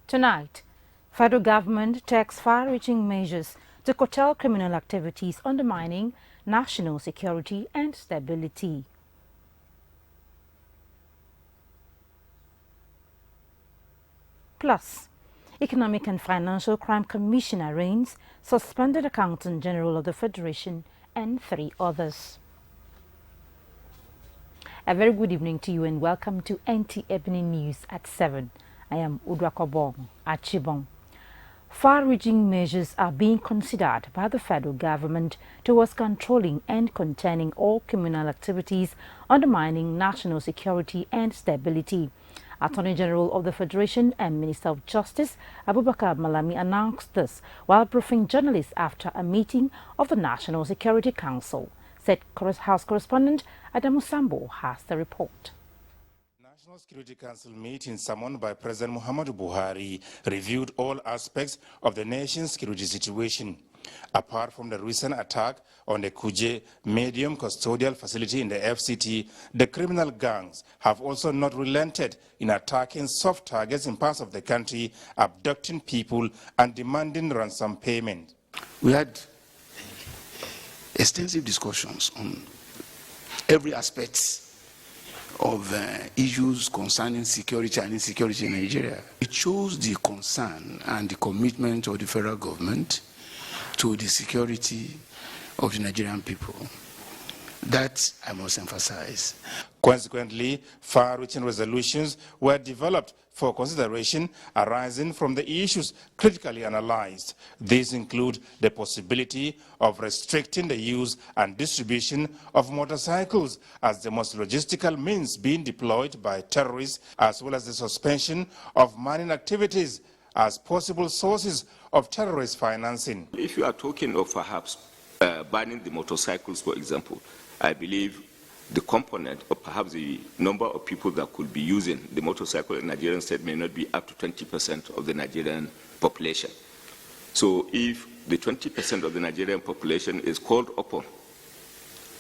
Tonight, federal government takes far-reaching measures to curtail criminal activities undermining national security and stability. Plus, Economic and Financial Crime Commission arraigns suspended Accountant General of the Federation and 3 others. A very good evening to you and welcome to Benin News at 7. I am Udrakobong Achibong. Far-reaching measures are being considered by the federal government towards controlling and containing all criminal activities undermining national security and stability. Attorney General of the Federation and Minister of Justice Abubakar Malami announced this while briefing journalists after a meeting of the National Security Council. Said House correspondent Adamu Sambo has the report. The National Security Council meeting summoned by President Muhammadu Buhari reviewed all aspects of the nation's security situation. Apart from the recent attack on the Kuje Medium Custodial Facility in the FCT, the criminal gangs have also not relented in attacking soft targets in parts of the country, abducting people and demanding ransom payment. We had extensive discussions on every aspect of issues concerning security and insecurity in Nigeria. It shows the concern and the commitment of the federal government to the security of the Nigerian people. That I must emphasize. Consequently, far-reaching resolutions were developed for consideration arising from the issues critically analyzed. These include the possibility of restricting the use and distribution of motorcycles as the most logistical means being deployed by terrorists, as well as the suspension of mining activities as possible sources of terrorist financing. If you are talking of perhaps banning the motorcycles, for example, I believe the component or perhaps the number of people that could be using the motorcycle in Nigerian state may not be up to 20% of the Nigerian population. So if the 20% of the Nigerian population is called upon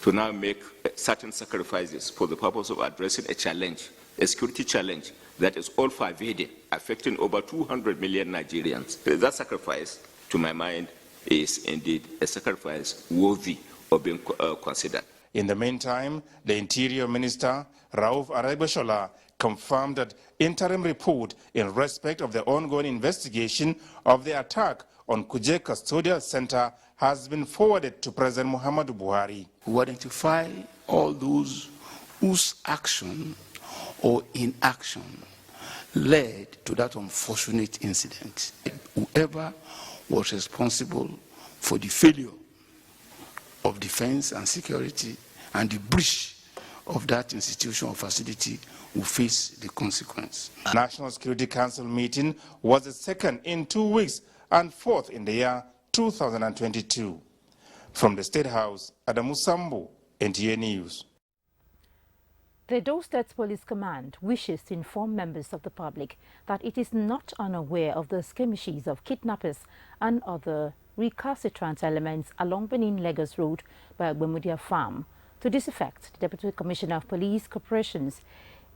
to now make certain sacrifices for the purpose of addressing a challenge, a security challenge that is all-pervading, affecting over 200 million Nigerians, that sacrifice, to my mind, is indeed a sacrifice worthy of being considered. In the meantime, the Interior Minister, Rauf Aregbesola, confirmed that interim report in respect of the ongoing investigation of the attack on Kuje Custodial Center has been forwarded to President Muhammadu Buhari. We identify all those whose action or inaction led to that unfortunate incident. Whoever was responsible for the failure of defense and security and the breach of that institution or facility will face the consequence. National Security Council meeting was the second in 2 weeks and fourth in the year 2022. From the State House, Adamu Sambo, NTA News. The Edo State Police Command wishes to inform members of the public that it is not unaware of the skirmishes of kidnappers and other recalcitrant elements along Benin-Lagos Road by Ogbemudia Farm. To this effect, the Deputy Commissioner of Police Corporations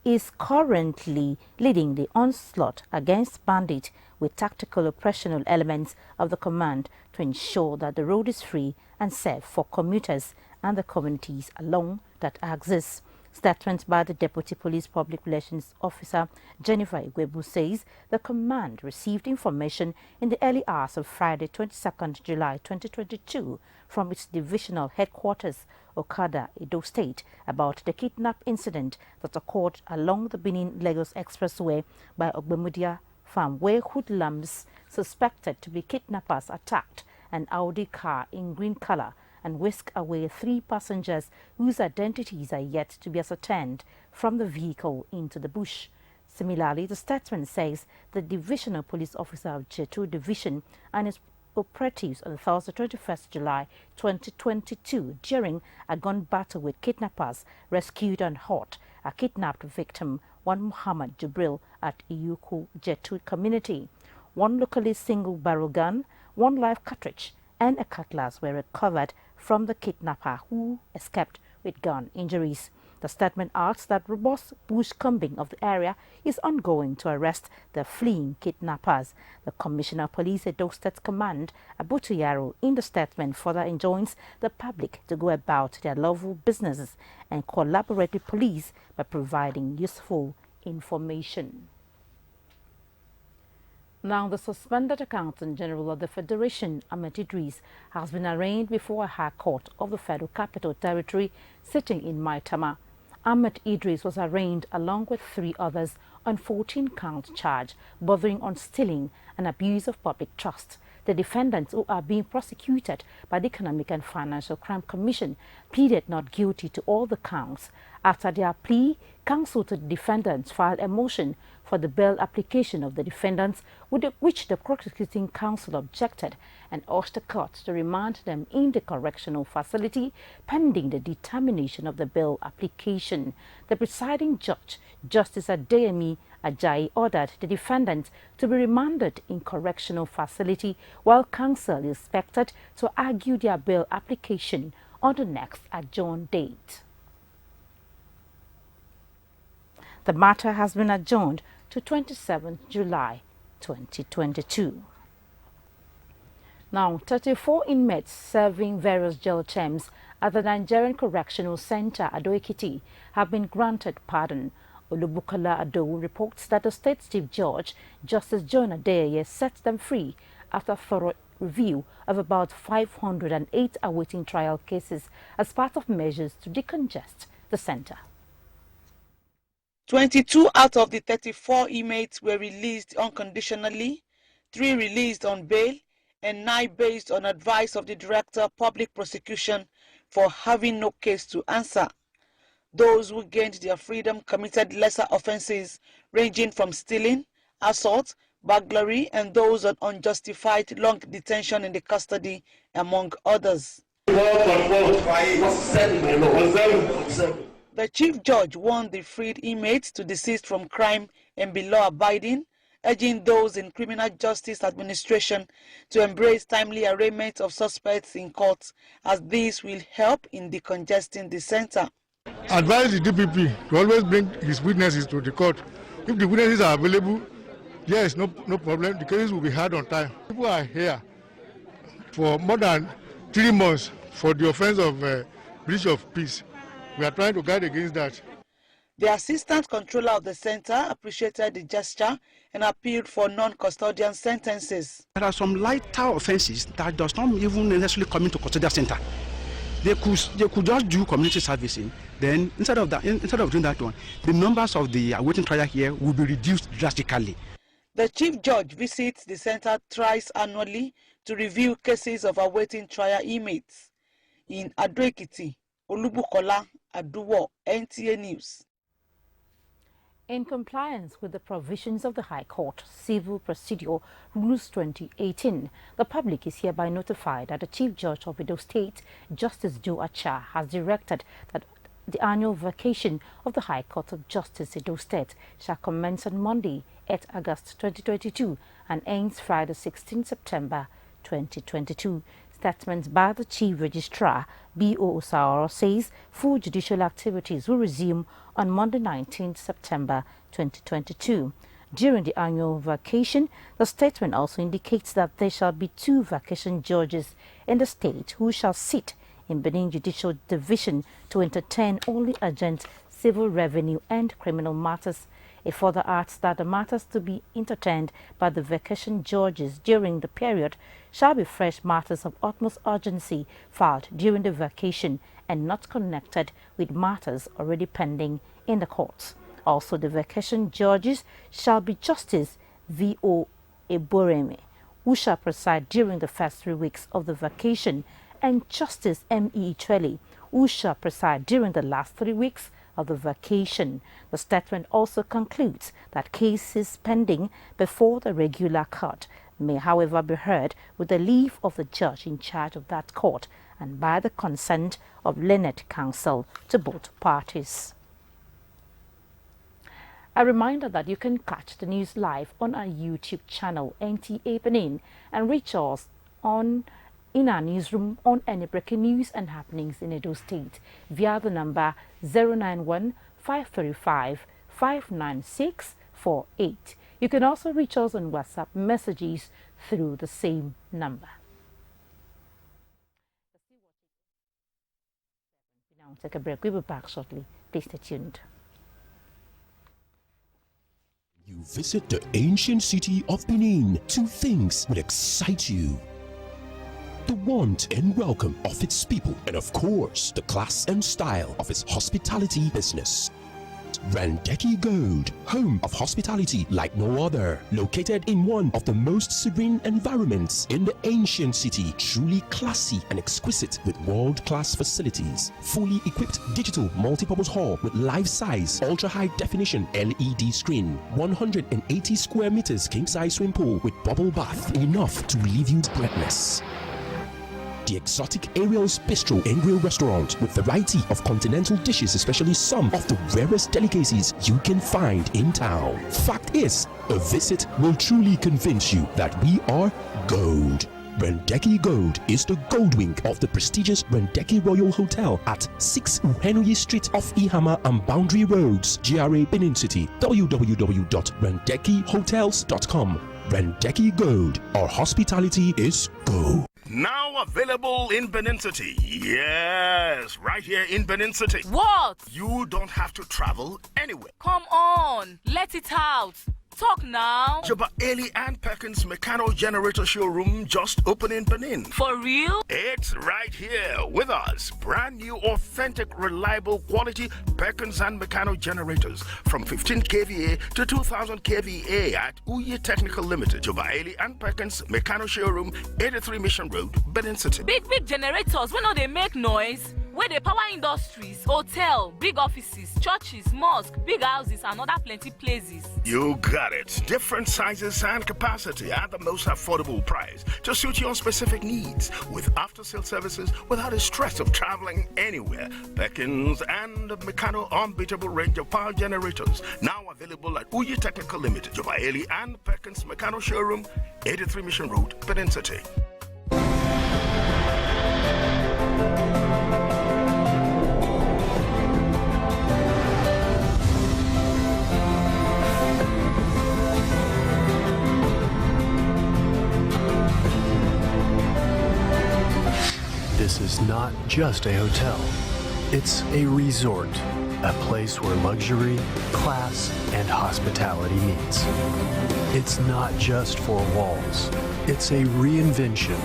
is currently leading the onslaught against bandits with tactical operational elements of the command to ensure that the road is free and safe for commuters and the communities along that axis. Statement by the Deputy Police Public Relations Officer Jennifer Igwebu says the command received information in the early hours of Friday, 22nd July 2022 from its divisional headquarters, Okada, Edo State, about the kidnap incident that occurred along the Benin-Lagos Expressway by Ogbemudia Farm, where hoodlums suspected to be kidnappers attacked an Audi car in green color and whisk away 3 passengers whose identities are yet to be ascertained from the vehicle into the bush. Similarly, the statement says the Divisional Police Officer of J2 Division and his operatives on Thursday, 21st July 2022, during a gun battle with kidnappers, rescued and caught a kidnapped victim, one Muhammad Jibril, at Iyuku J2 community. 1 locally single-barrel gun, 1 live cartridge, and a cutlass were recovered from the kidnapper, who escaped with gun injuries. The statement adds that robust bush-combing of the area is ongoing to arrest the fleeing kidnappers. The Commissioner of Police Edo State Command, Abutu Yaro, in the statement further enjoins the public to go about their lawful businesses and collaborate with police by providing useful information. Now, the suspended Accountant General of the Federation, Ahmed Idris, has been arraigned before a High Court of the Federal Capital Territory sitting in Maitama. Ahmed Idris was arraigned along with 3 others on 14-count charge bordering on stealing and abuse of public trust. The defendants, who are being prosecuted by the Economic and Financial Crime Commission, pleaded not guilty to all the counts. After their plea, counsel to the defendants filed a motion for the bail application of the defendants, which the prosecuting counsel objected and urged the court to remand them in the correctional facility pending the determination of the bail application. The presiding judge, Justice Adeyemi Ajayi, ordered the defendants to be remanded in correctional facility while counsel is expected to argue their bail application on the next adjourned date. The matter has been adjourned to 27 July 2022. Now, 34 inmates serving various jail terms at the Nigerian Correctional Center, Ado-Ekiti, have been granted pardon. Olubukola Ado reports that the State Chief Judge, Justice John Adeyeye, set them free after thorough review of about 508 awaiting trial cases as part of measures to decongest the center. 22 out of the 34 inmates were released unconditionally, 3 released on bail, and 9 based on advice of the Director of Public Prosecution for having no case to answer. Those who gained their freedom committed lesser offenses ranging from stealing, assault, burglary, and those on unjustified long detention in the custody, among others. The Chief Judge warned the freed inmates to desist from crime and be law-abiding, urging those in criminal justice administration to embrace timely arraignment of suspects in court, as this will help in decongesting the center. Advise the DPP to always bring his witnesses to the court. If the witnesses are available, yes, no problem. The cases will be heard on time. People are here for more than 3 months for the offense of breach of peace. We are trying to guard against that. The Assistant Controller of the center appreciated the gesture and appealed for non-custodian sentences. There are some lighter offenses that does not even necessarily come into custodial center. They could just do community servicing. Then instead of doing that one, the numbers of the awaiting trial here will be reduced drastically. The Chief Judge visits the center thrice annually to review cases of awaiting trial inmates. In Ado-Ekiti, Olubukola Aduwo, NTA News. In compliance with the provisions of the High Court Civil Procedure Rules 2018, the public is hereby notified that the Chief Judge of Edo State, Justice Joe Acha, has directed that the annual vacation of the High Court of Justice Edo State shall commence on Monday, 8 August 2022 and ends Friday, 16 September 2022. Statements by the Chief Registrar, B.O. Osaoro, says full judicial activities will resume on Monday, 19 September 2022. During the annual vacation, the statement also indicates that there shall be 2 vacation judges in the state who shall sit in Benin Judicial Division to entertain only urgent civil, revenue and criminal matters. It further adds that the matters to be entertained by the vacation judges during the period shall be fresh matters of utmost urgency filed during the vacation and not connected with matters already pending in the courts. Also, the vacation judges shall be Justice V.O. Eboreme, who shall preside during the first 3 weeks of the vacation, and Justice M.E. Chwele, who shall preside during the last 3 weeks of the vacation. The statement also concludes that cases pending before the regular court may, however, be heard with the leave of the judge in charge of that court and by the consent of learned counsel to both parties. A reminder that you can catch the news live on our YouTube channel, NTA Benin, and reach us on in our newsroom on any breaking news and happenings in Edo State via the number 091 535 59648. You can also reach us on WhatsApp messages through the same number. We now take a break. We'll be back shortly. Please stay tuned. You visit the ancient city of Benin. Two things will excite you: the warmth and welcome of its people, and of course, the class and style of its hospitality business. Randeki Gold, home of hospitality like no other, located in one of the most serene environments in the ancient city, truly classy and exquisite with world-class facilities, fully equipped digital multipurpose hall with life-size, ultra-high definition LED screen, 180 square meters king-size swimming pool with bubble bath, enough to leave you breathless. The exotic Ariel's Bistro and Grill restaurant with variety of continental dishes, especially some of the rarest delicacies you can find in town. Fact is, a visit will truly convince you that we are gold. Randeki Gold is the gold wing of the prestigious Randeki Royal Hotel at 6 Uhenuyi Street off Ihama and Boundary Roads, GRA Benin City. www.randekihotels.com. Randeki Gold, our hospitality is gold. Now available in Benin City. Yes, right here in Benin City. What? You don't have to travel anywhere. Come on, let it out. Talk now. Joba Eli and Perkins Mechano Generator Showroom just opened in Benin. For real? It's right here with us. Brand new, authentic, reliable, quality Perkins and Mechano generators from 15 kVA to 2000 kVA at Uye Technical Limited. Joba Eli and Perkins Mechano Showroom, 83 Mission Road, Benin City. Big generators, when they make noise, where they power industries, hotel, big offices, churches, mosques, big houses, and other plenty places. You got it. Different sizes and capacity at the most affordable price to suit your specific needs, with after-sale services without the stress of traveling anywhere. Perkins and Mechano unbeatable range of power generators now available at Uye Technical Limited, Joba Eli and Perkins Mechano Showroom, 83 Mission Road, Benin City. This is not just a hotel. It's a resort, a place where luxury, class, and hospitality meets. It's not just four walls. It's a reinvention.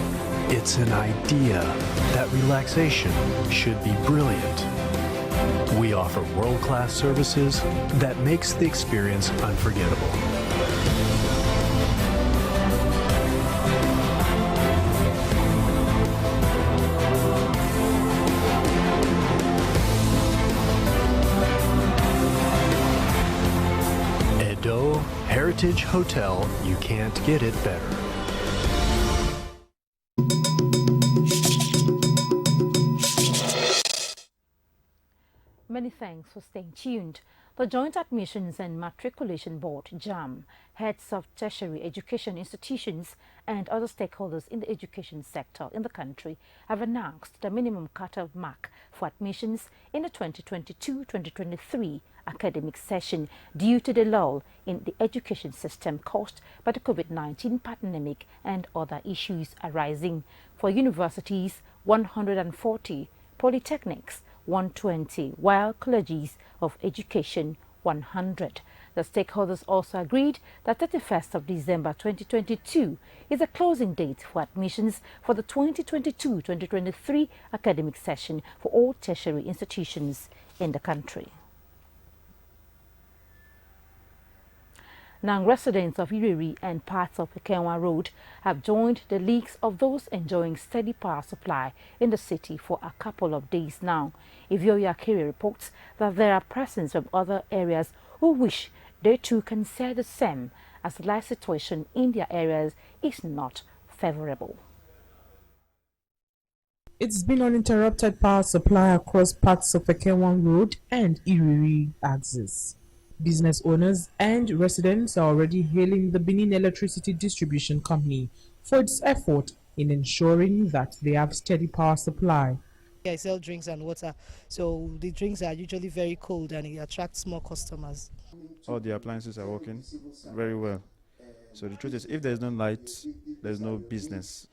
It's an idea that relaxation should be brilliant. We offer world-class services that makes the experience unforgettable. Heritage Hotel, you can't get it better. Many thanks for staying tuned. The Joint Admissions and Matriculation Board, JAM, heads of tertiary education institutions and other stakeholders in the education sector in the country have announced the minimum cut-off mark for admissions in the 2022-2023 academic session due to the lull in the education system caused by the COVID-19 pandemic and other issues arising. For universities, 140, polytechnics, 120, while colleges of education, 100. The stakeholders also agreed that 31st of December 2022 is a closing date for admissions for the 2022-2023 academic session for all tertiary institutions in the country. Now, residents of Iriri and parts of Ekenwa Road have joined the leagues of those enjoying steady power supply in the city for a couple of days now. Ivioya Kiri reports that there are persons from other areas who wish they too can say the same, as the life situation in their areas is not favorable. It's been uninterrupted power supply across parts of Ekenwa Road and Iriri axis. Business owners and residents are already hailing the Benin Electricity Distribution Company for its effort in ensuring that they have steady power supply. I sell drinks and water, so the drinks are usually very cold and it attracts more customers. All the appliances are working very well. So the truth is, if there's no light, there's no business.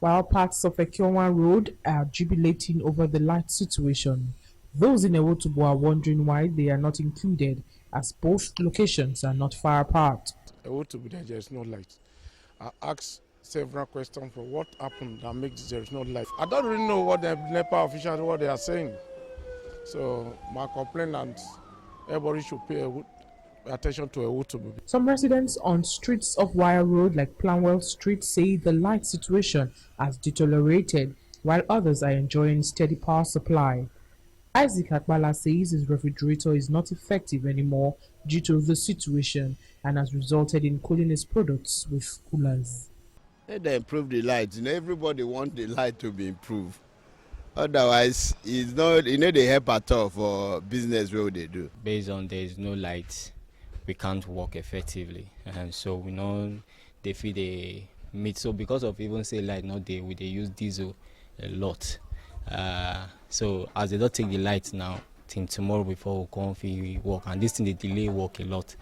While parts of Ekionwa Road are jubilating over the light situation, those in Ewotubo are wondering why they are not included, as both locations are not far apart. Ewotubo, there is no light. I asked several questions for what happened that makes there is no light. I don't really know what the NEPA officials what they are saying. So my complaint, and everybody should pay attention to Ewotubo. Some residents on streets of Wire Road like Planwell Street say the light situation has deteriorated, while others are enjoying steady power supply. Isaac Akbala says his refrigerator is not effective anymore due to the situation and has resulted in cooling his products with coolers. They improve the lights. Everybody wants the light to be improved. Otherwise, it's not, they help at all for business where they do. Based on there is no light, we can't work effectively, and so we know they feel they meet. So because of even say light not there, they use diesel a lot. So as they don't take the lights now, till tomorrow before we come we work, and this thing they delay work a lot.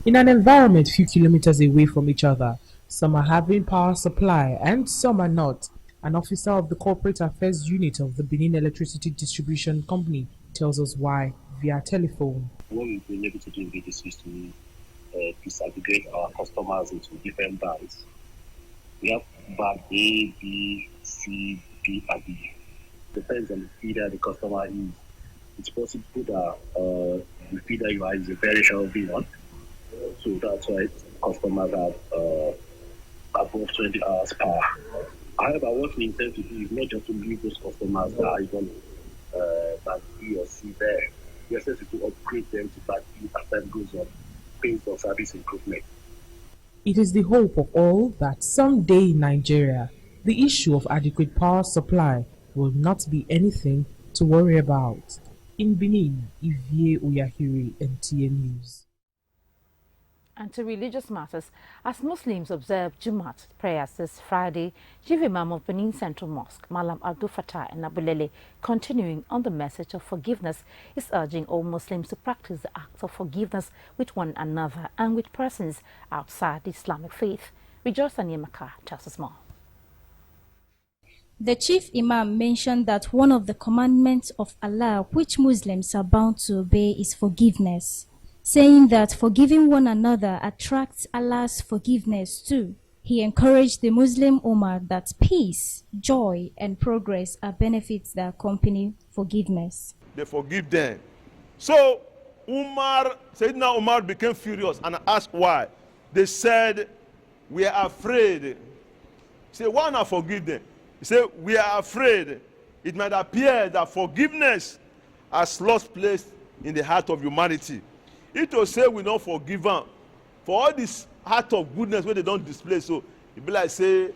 In an environment few kilometers away from each other, some are having power supply and some are not. An officer of the Corporate Affairs Unit of the Benin Electricity Distribution Company tells us why via telephone. What we've been able to do with this is to disaggregate our customers into different bands. We have band A, B, C, D, and D. Depends on the feeder the customer is. It's possible that the feeder you are is a very healthy one. So that's why customers have above 20 hours power. However, what we intend to do is not just to leave those customers that are even band B or C there. We are set to upgrade them to band B as time goes on, based on service improvement. It is the hope of all that someday in Nigeria, the issue of adequate power supply will not be anything to worry about. In Benin, Ivie Oyahiri, NTA News. And to religious matters, as Muslims observe Jumat prayers this Friday, Chief Imam of Benin Central Mosque, Malam Abdul Fattah Nabulele, continuing on the message of forgiveness, is urging all Muslims to practice the acts of forgiveness with one another and with persons outside the Islamic faith. Rejoice Anyemaka tells us more. The chief imam mentioned that one of the commandments of Allah which Muslims are bound to obey is forgiveness, saying that forgiving one another attracts Allah's forgiveness too. He encouraged the Muslim Ummah that peace, joy, and progress are benefits that accompany forgiveness. They forgive them. So Sayyidina Umar became furious and asked why. They said, we are afraid. He said, why not forgive them? He said, we are afraid it might appear that forgiveness has lost place in the heart of humanity. It will say we don't forgive them for all this heart of goodness where they don't display. So it be like say,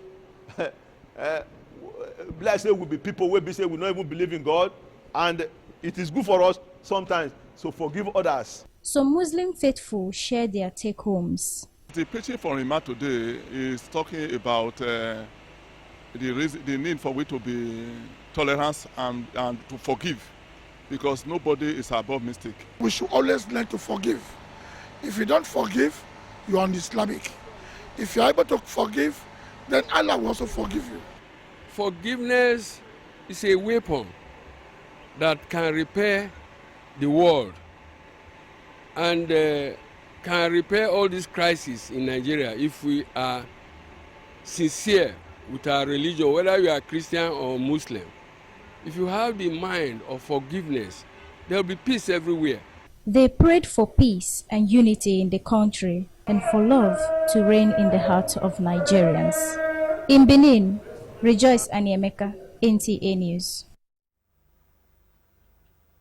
we'll be people where we say we don't even believe in God, and it is good for us sometimes. So forgive others. Some Muslim faithful share their take homes. The preaching for Imam today is talking about the need for we to be tolerant and to forgive, because nobody is above mistake. We should always learn to forgive. If you don't forgive, you are un-Islamic. If you are able to forgive, then Allah will also forgive you. Forgiveness is a weapon that can repair the world and can repair all these crises in Nigeria if we are sincere with our religion, whether you are Christian or Muslim. If you have the mind of forgiveness, there will be peace everywhere. They prayed for peace and unity in the country and for love to reign in the heart of Nigerians. In Benin, Rejoice Anyemeka, NTA News.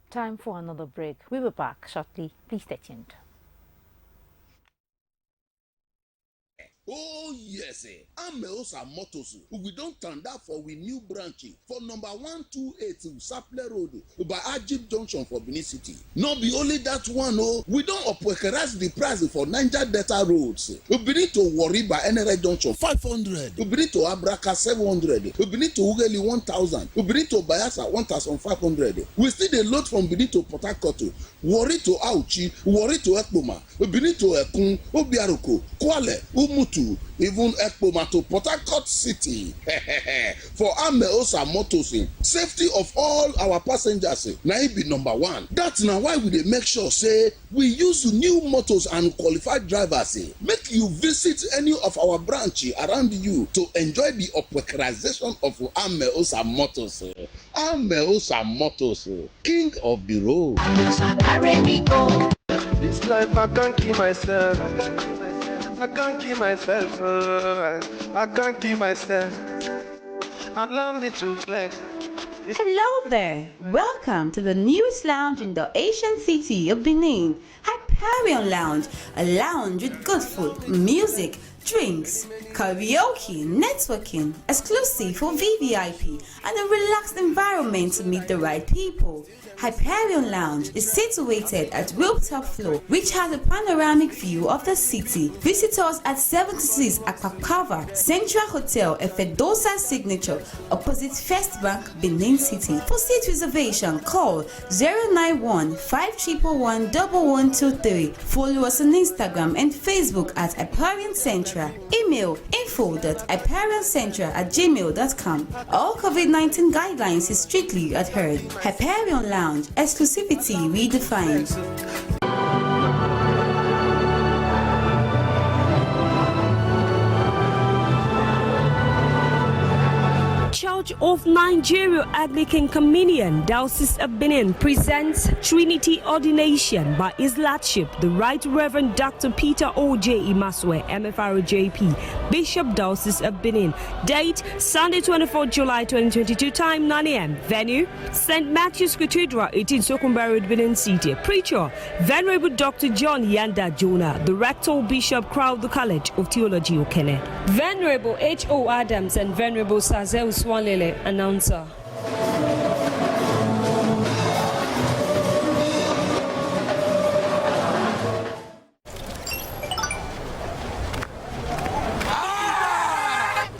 Time for another break. We'll be back shortly. Please stay tuned. Oh yes, Ameosa Motors. We don't turn that for we new branch for number 128 Saple Road by Ajib Junction for Benin City. Not be only that one, we don't upwekerize the price for Niger Delta roads. We need to worry by NRA Junction 500. We need to Abraka 700. We need to Ugeli 1000. We need to Bayasa 1500. We still the load from Benin to Port Harcourt. Worry to Auchi, worry to Ekpoma. We need to Ekun, Obiaruko, Kwale, Umutu. Even Ekpoma to Port Harcourt City. For Ameosa Motors, safety of all our passengers na it be number one. That's now why we dey make sure say we use new motors and qualified drivers. Make you visit any of our branch around you to enjoy the operationalization of Ameosa Motors. Ameosa Motors, king of the road. This life I can't keep myself. I can't keep myself. I can't keep myself. I'm lonely to flex. Hello there. Welcome to the newest lounge in the ancient city of Benin, Hyperion Lounge, a lounge with good food, music, drinks, karaoke, networking, exclusive for VVIP, and a relaxed environment to meet the right people. Hyperion Lounge is situated at rooftop floor, which has a panoramic view of the city. Visit us at 76 Akpakava Central Hotel, Efedosa Signature, opposite First Bank, Benin City. For seat reservation, call 091-5111-1123. Follow us on Instagram and Facebook at Hyperion Central. Email info@hyperioncentral@gmail.com. All COVID-19 guidelines is strictly adhered. Hyperion Lounge. Exclusivity redefined. Church of Nigeria Anglican Communion Diocese of Benin presents Trinity Ordination by His Lordship the Right Reverend Dr. Peter O.J. Imaswe, MFR JP, Bishop Diocese of Benin. Date Sunday 24 July 2022, time 9 a.m. Venue St. Matthew's Cathedral, 18 Sokumba Road, Benin City. Preacher Venerable Dr. John Yanda Jonah, the Rector Bishop Crowd College of Theology Okene. Venerable H.O. Adams and Venerable Sazel Swanlele, announcer.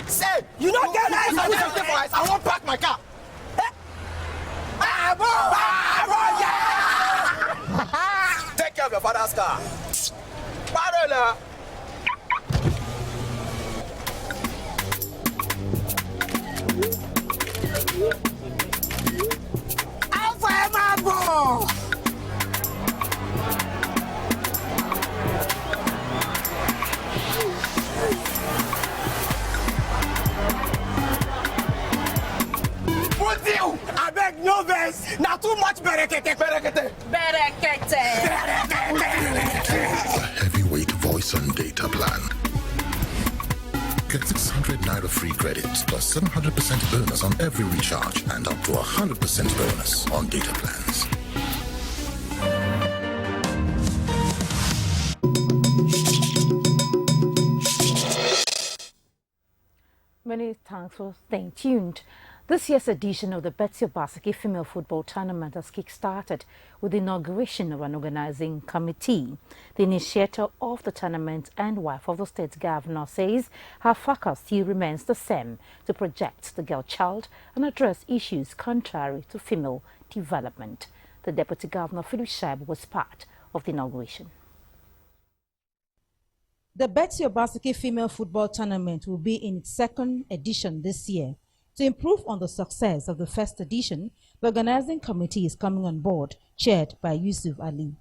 Say, you don't get nice and I won't park my car. Take care of your father's car. Parole. I beg no verse. Now too much berekete. A heavyweight voice and data plan. Get 600 Naira free credits plus 700% bonus on every recharge and up to 100% bonus on data plans. Many thanks for staying tuned. This year's edition of the Betsy Obaseki Female Football Tournament has kick-started with the inauguration of an organizing committee. The initiator of the tournament and wife of the state governor says her focus still remains the same, to project the girl child and address issues contrary to female development. The deputy governor, Philip Shaib, was part of the inauguration. The Betsy Obaseki Female Football Tournament will be in its second edition this year. To improve on the success of the first edition, the organizing committee is coming on board, chaired by Yusuf Ali.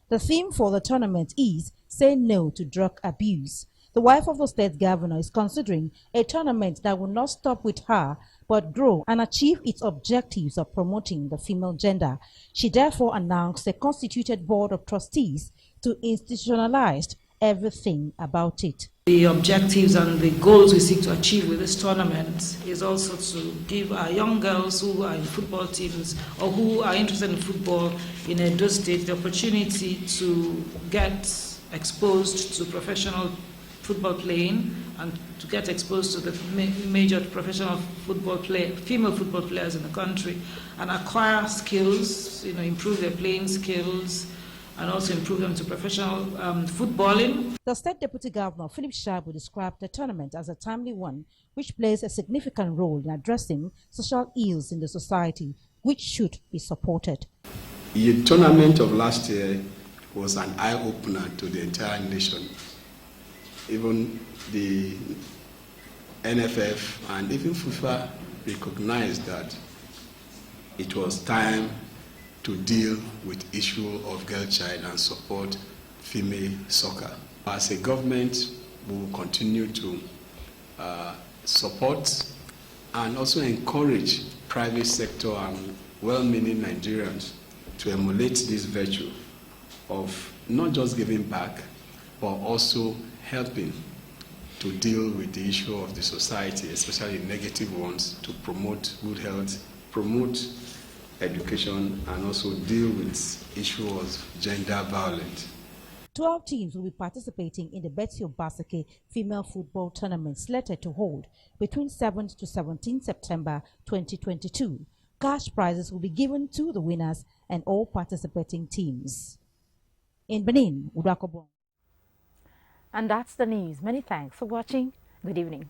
The theme for the tournament is Say No to Drug Abuse. The wife of the state governor is considering a tournament that will not stop with her, but grow and achieve its objectives of promoting the female gender. She therefore announced a constituted board of trustees to institutionalize everything about it. The objectives and the goals we seek to achieve with this tournament is also to give our young girls who are in football teams or who are interested in football in Edo State the opportunity to get exposed to professional football playing and to get exposed to the major professional female football players in the country, and acquire skills, improve their playing skills, and also improve them to professional footballing. The State Deputy Governor, Philip Shabu, described the tournament as a timely one, which plays a significant role in addressing social ills in the society, which should be supported. The tournament of last year was an eye-opener to the entire nation. Even the NFF and even FIFA recognized that it was time to deal with the issue of girl child and support female soccer. As a government, we will continue to support and also encourage private sector and well-meaning Nigerians to emulate this virtue of not just giving back, but also helping to deal with the issue of the society, especially negative ones, to promote good health, promote education, and also deal with issues of gender violence. 12 teams will be participating in the Betsy Obasake female football tournament slated to hold between 7th to 17th September 2022. Cash prizes will be given to the winners and all participating teams. In Benin, Udakobong. And that's the news. Many thanks for watching. Good evening.